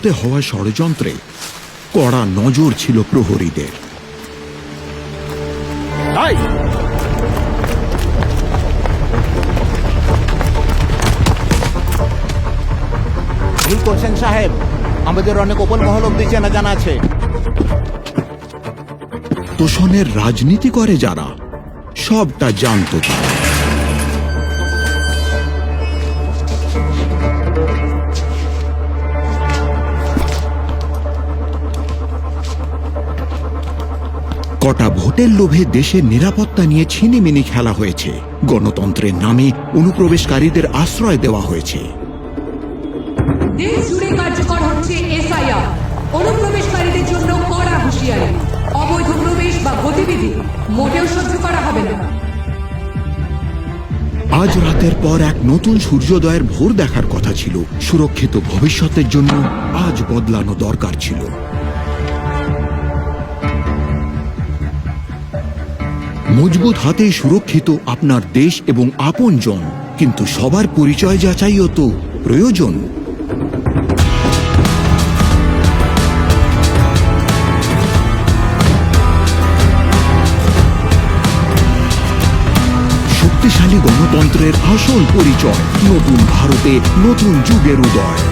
বিরুদ্ধে হওয়া ষড়যন্ত্রে কড়া নজর ছিল প্রহরীদের। ভুল করছেন সাহেব, আমাদের অনেক ওপর মহল অব্দি চেনা জানা আছে। তোষণের রাজনীতি করে যারা, সবটা জানত তারা। কটা ভোটের লোভে দেশের নিরাপত্তা নিয়ে ছিনিমিনি খেলা হয়েছে, গণতন্ত্রের নামে অনুপ্রবেশকারীদের আশ্রয় দেওয়া হয়েছে। দেশ জুড়ে কার্যকর হচ্ছে এসআইআর, অনুপ্রবেশকারীদের জন্য কড়া হুঁশিয়ারি। অবৈধ প্রবেশ বা গতিবিধি মোটেও সহ্য করা হবে না। আজ রাতের পর এক নতুন সূর্যোদয়ের ভোর দেখার কথা ছিল। সুরক্ষিত ভবিষ্যতের জন্য আজ বদলানো দরকার ছিল। মজবুত হাতে সুরক্ষিত আপনার দেশ এবং আপনজন, কিন্তু সবার পরিচয় যাচাইও তো প্রয়োজন। শক্তিশালী গণতন্ত্রের আসল পরিচয়, নতুন ভারতে নতুন যুগের উদয়।